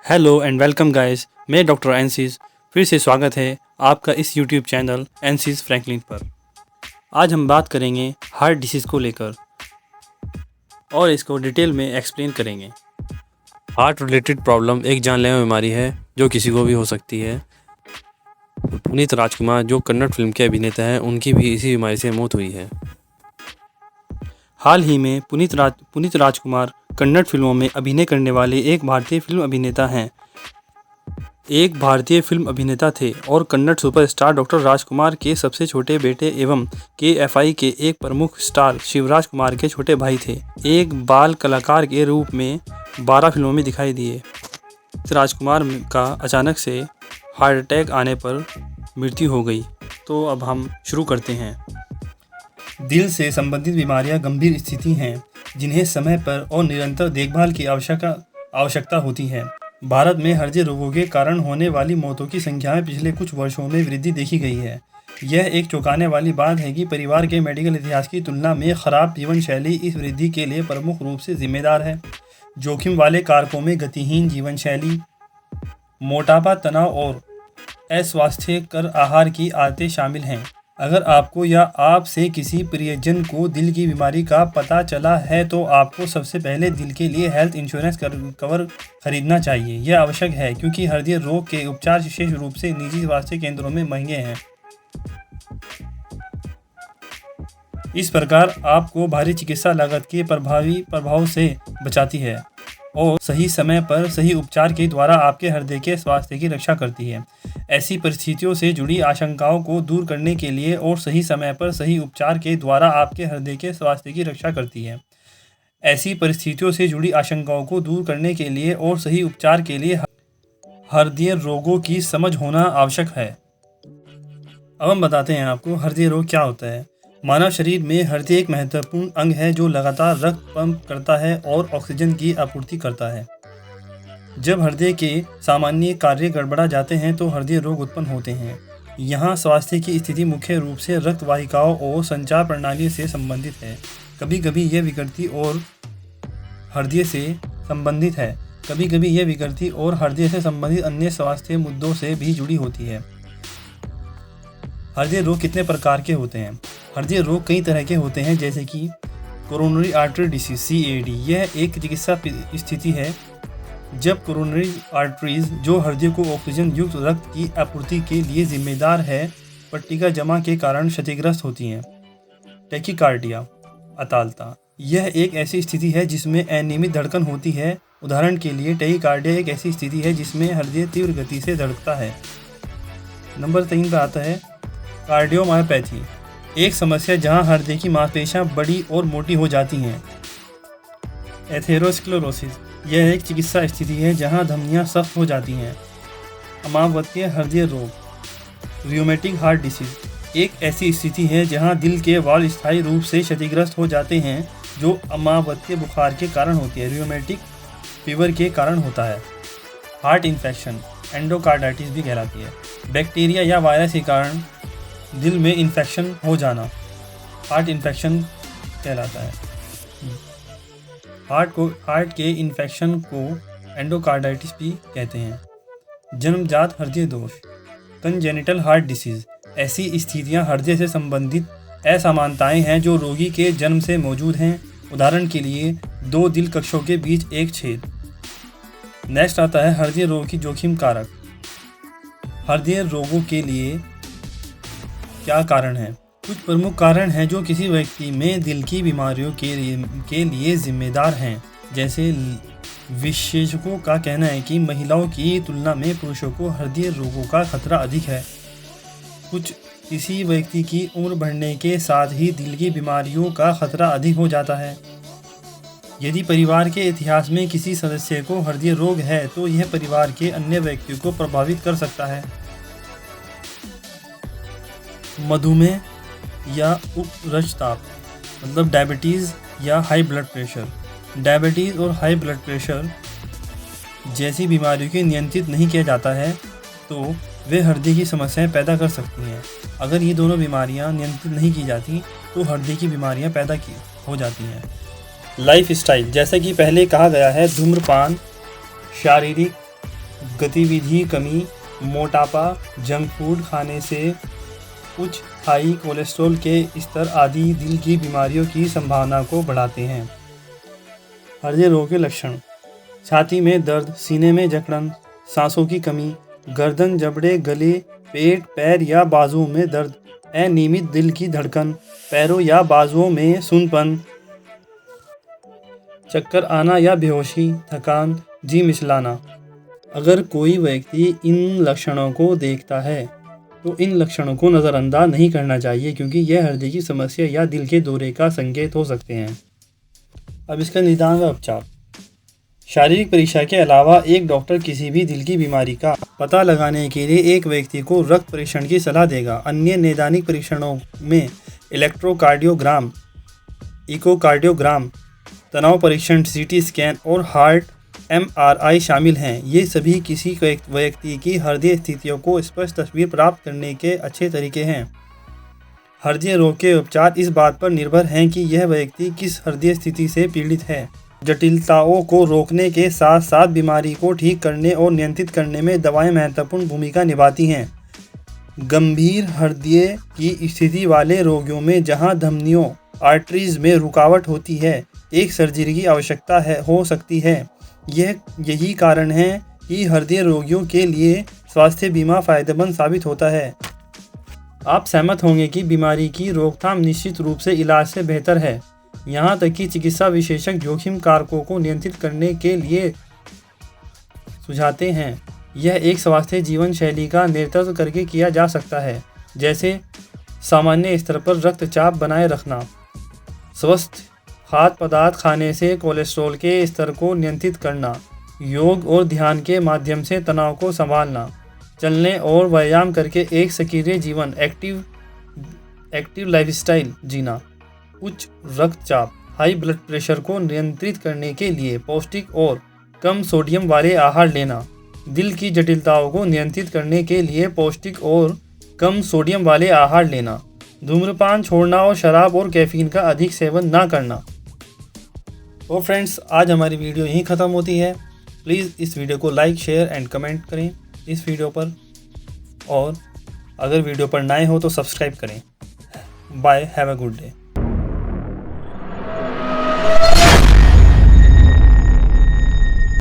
Hello and welcome guys. मैं doctor ANSYS फिर से स्वागत है आपका इस यूट्यूब चैनल एनसीस फ्रैंकलिन पर। आज हम बात करेंगे हार्ट डिसीज़ को लेकर और इसको डिटेल में एक्सप्लेन करेंगे। हार्ट रिलेटेड प्रॉब्लम एक जानलेवा बीमारी है जो किसी को भी हो सकती है। पुनीत राजकुमार जो कन्नड़ फिल्म के अभिनेता हैं, उनकी भी इसी बीमारी से मौत हुई है। हाल ही में पुनीत राजकुमार कन्नड़ फिल्मों में अभिनय करने वाले एक भारतीय फिल्म अभिनेता थे और कन्नड़ सुपरस्टार डॉक्टर राजकुमार के सबसे छोटे बेटे एवं KFI के एक प्रमुख स्टार शिवराज कुमार के छोटे भाई थे। एक बाल कलाकार के रूप में 12 फिल्मों में दिखाई दिए। राजकुमार का अचानक से हार्ट अटैक आने पर मृत्यु हो गई। तो अब हम शुरू करते हैं। दिल से संबंधित बीमारियां गंभीर स्थिति हैं जिन्हें समय पर और निरंतर देखभाल की आवश्यकता होती है। भारत में हृदय रोगों के कारण होने वाली मौतों की संख्या में पिछले कुछ वर्षों में वृद्धि देखी गई है। यह एक चौंकाने वाली बात है कि परिवार के मेडिकल इतिहास की तुलना में खराब जीवन शैली इस वृद्धि के लिए प्रमुख रूप से जिम्मेदार है। जोखिम वाले कारकों में गतिहीन जीवन शैली, मोटापा, तनाव और अस्वास्थ्यकर आहार की आदतें शामिल हैं। अगर आपको या आप से किसी प्रियजन को दिल की बीमारी का पता चला है तो आपको सबसे पहले दिल के लिए हेल्थ इंश्योरेंस कवर खरीदना चाहिए। यह आवश्यक है क्योंकि हृदय रोग के उपचार विशेष रूप से निजी स्वास्थ्य केंद्रों में महंगे हैं। इस प्रकार आपको भारी चिकित्सा लागत के प्रभावी प्रभाव से बचाती है और सही समय पर सही उपचार के द्वारा आपके हृदय के स्वास्थ्य की रक्षा करती है। ऐसी परिस्थितियों से जुड़ी आशंकाओं को दूर करने के लिए और सही समय पर सही उपचार के द्वारा आपके हृदय के स्वास्थ्य की रक्षा करती है। ऐसी परिस्थितियों से जुड़ी आशंकाओं को दूर करने के लिए और सही उपचार के लिए हृदय रोगों की समझ होना आवश्यक है। अब हम बताते हैं आपको हृदय रोग क्या होता है। मानव शरीर में हृदय एक महत्वपूर्ण अंग है जो लगातार रक्त पंप करता है और ऑक्सीजन की आपूर्ति करता है। जब हृदय के सामान्य कार्य गड़बड़ा जाते हैं तो हृदय रोग उत्पन्न होते हैं। यहाँ स्वास्थ्य की स्थिति मुख्य रूप से रक्त वाहिकाओं और संचार प्रणाली से संबंधित है। कभी कभी यह विकृति और हृदय से संबंधित है। कभी कभी यह विकृति और हृदय से संबंधित अन्य स्वास्थ्य मुद्दों से भी जुड़ी होती है। हृदय रोग कितने प्रकार के होते हैं? हृदय रोग कई तरह के होते हैं, जैसे कि कोरोनरी आर्टरी डिसीज CAD। यह एक चिकित्सा स्थिति है जब कोरोनरी आर्टरीज जो हृदय को ऑक्सीजन युक्त रक्त की आपूर्ति के लिए जिम्मेदार है पट्टिका जमा के कारण क्षतिग्रस्त होती हैं। टैकीकार्डिया, अतालता, यह एक ऐसी स्थिति है जिसमें अनियमित धड़कन होती है। उदाहरण के लिए टैकीकार्डिया एक ऐसी स्थिति है जिसमें हृदय तीव्र गति से धड़कता है। नंबर 3 पर आता है कार्डियोमायोपैथी, एक समस्या जहां हृदय की मांसपेशियां बड़ी और मोटी हो जाती हैं। एथेरोस्क्लेरोसिस, यह एक चिकित्सा स्थिति है जहां धमनियां सख्त हो जाती हैं। अमावस्या हृदय रोग, रियोमेटिक हार्ट डिसीज, एक ऐसी स्थिति है जहां दिल के वाल्व स्थायी रूप से क्षतिग्रस्त हो जाते हैं जो अमावस्या बुखार के कारण होती है, रियोमेटिक फीवर के कारण होता है। हार्ट इन्फेक्शन, एंडोकार्डाइटिस भी कहलाती है, बैक्टीरिया या वायरस के कारण दिल में इन्फेक्शन हो जाना हार्ट इन्फेक्शन कहलाता है। हार्ट के इन्फेक्शन को एंडोकार्डाइटिस भी कहते हैं। जन्मजात हृदय दोष, कंजेनिटल हार्ट डिसीज, ऐसी स्थितियां हृदय से संबंधित असामान्यताएं हैं जो रोगी के जन्म से मौजूद हैं। उदाहरण के लिए 2 दिल कक्षों के बीच एक छेद। नेक्स्ट आता है हृदय रोग की जोखिम कारक। हृदय रोगों के लिए क्या कारण है? कुछ प्रमुख कारण हैं जो किसी व्यक्ति में दिल की बीमारियों के लिए जिम्मेदार हैं। जैसे विशेषज्ञों का कहना है कि महिलाओं की तुलना में पुरुषों को हृदय रोगों का खतरा अधिक है। किसी व्यक्ति की उम्र बढ़ने के साथ ही दिल की बीमारियों का खतरा अधिक हो जाता है। यदि परिवार के इतिहास में किसी सदस्य को हृदय रोग है तो यह परिवार के अन्य व्यक्तियों को प्रभावित कर सकता है। मधुमेह या उच्च रक्तचाप, मतलब डायबिटीज़ या हाई ब्लड प्रेशर। डायबिटीज़ और हाई ब्लड प्रेशर जैसी बीमारियों को नियंत्रित नहीं किया जाता है तो वे हृदय की समस्याएं पैदा कर सकती हैं। अगर ये दोनों बीमारियां नियंत्रित नहीं की जाती तो हृदय की बीमारियां पैदा हो जाती हैं। लाइफ स्टाइल, जैसा कि पहले कहा गया है, धूम्रपान शारीरिक गतिविधि कमी, मोटापा, जंक फूड खाने से उच्च हाई कोलेस्ट्रॉल के स्तर आदि दिल की बीमारियों की संभावना को बढ़ाते हैं। हृदय रोग के लक्षण: छाती में दर्द, सीने में जकड़न, सांसों की कमी, गर्दन, जबड़े, गले, पेट, पैर या बाजुओं में दर्द, अनियमित दिल की धड़कन, पैरों या बाजुओं में सूनपन, चक्कर आना या बेहोशी, थकान, जी मिचलाना। अगर कोई व्यक्ति इन लक्षणों को देखता है तो इन लक्षणों को नज़रअंदाज नहीं करना चाहिए, क्योंकि यह हृदय की समस्या या दिल के दौरे का संकेत हो सकते हैं। अब इसका निदान व उपचार: शारीरिक परीक्षा के अलावा एक डॉक्टर किसी भी दिल की बीमारी का पता लगाने के लिए एक व्यक्ति को रक्त परीक्षण की सलाह देगा। अन्य नैदानिक परीक्षणों में इलेक्ट्रोकार्डियोग्राम, इकोकार्डियोग्राम, तनाव परीक्षण, सीटी स्कैन और हार्ट MRI शामिल हैं। ये सभी किसी व्यक्ति की हृदय स्थितियों को स्पष्ट तस्वीर प्राप्त करने के अच्छे तरीके हैं। हृदय रोग के उपचार इस बात पर निर्भर हैं कि यह व्यक्ति किस हृदय स्थिति से पीड़ित है। जटिलताओं को रोकने के साथ साथ बीमारी को ठीक करने और नियंत्रित करने में दवाएं महत्वपूर्ण भूमिका निभाती हैं। गंभीर हृदय की स्थिति वाले रोगियों में जहां धमनियों आर्टरीज में रुकावट होती है, एक सर्जरी की आवश्यकता हो सकती है। यही कारण है कि हृदय रोगियों के लिए स्वास्थ्य बीमा फायदेमंद साबित होता है। आप सहमत होंगे कि बीमारी की रोकथाम निश्चित रूप से इलाज से बेहतर है। यहाँ तक कि चिकित्सा विशेषज्ञ जोखिम कारकों को नियंत्रित करने के लिए सुझाते हैं। यह एक स्वास्थ्य जीवन शैली का नेतृत्व करके किया जा सकता है, जैसे सामान्य स्तर पर रक्तचाप बनाए रखना, स्वस्थ खाद्य पदार्थ खाने से कोलेस्ट्रॉल के स्तर को नियंत्रित करना, योग और ध्यान के माध्यम से तनाव को संभालना, चलने और व्यायाम करके एक सक्रिय जीवन एक्टिव लाइफस्टाइल जीना, उच्च रक्तचाप हाई ब्लड प्रेशर को नियंत्रित करने के लिए पौष्टिक और कम सोडियम वाले आहार लेना, दिल की जटिलताओं को नियंत्रित करने के लिए पौष्टिक और कम सोडियम वाले आहार लेना, धूम्रपान छोड़ना और शराब और कैफीन का अधिक सेवन ना करना। तो फ्रेंड्स, आज हमारी वीडियो यहीं ख़त्म होती है। प्लीज़ इस वीडियो को लाइक, शेयर एंड कमेंट करें इस वीडियो पर, और अगर वीडियो पर नए हो तो सब्सक्राइब करें। Bye, have a good day.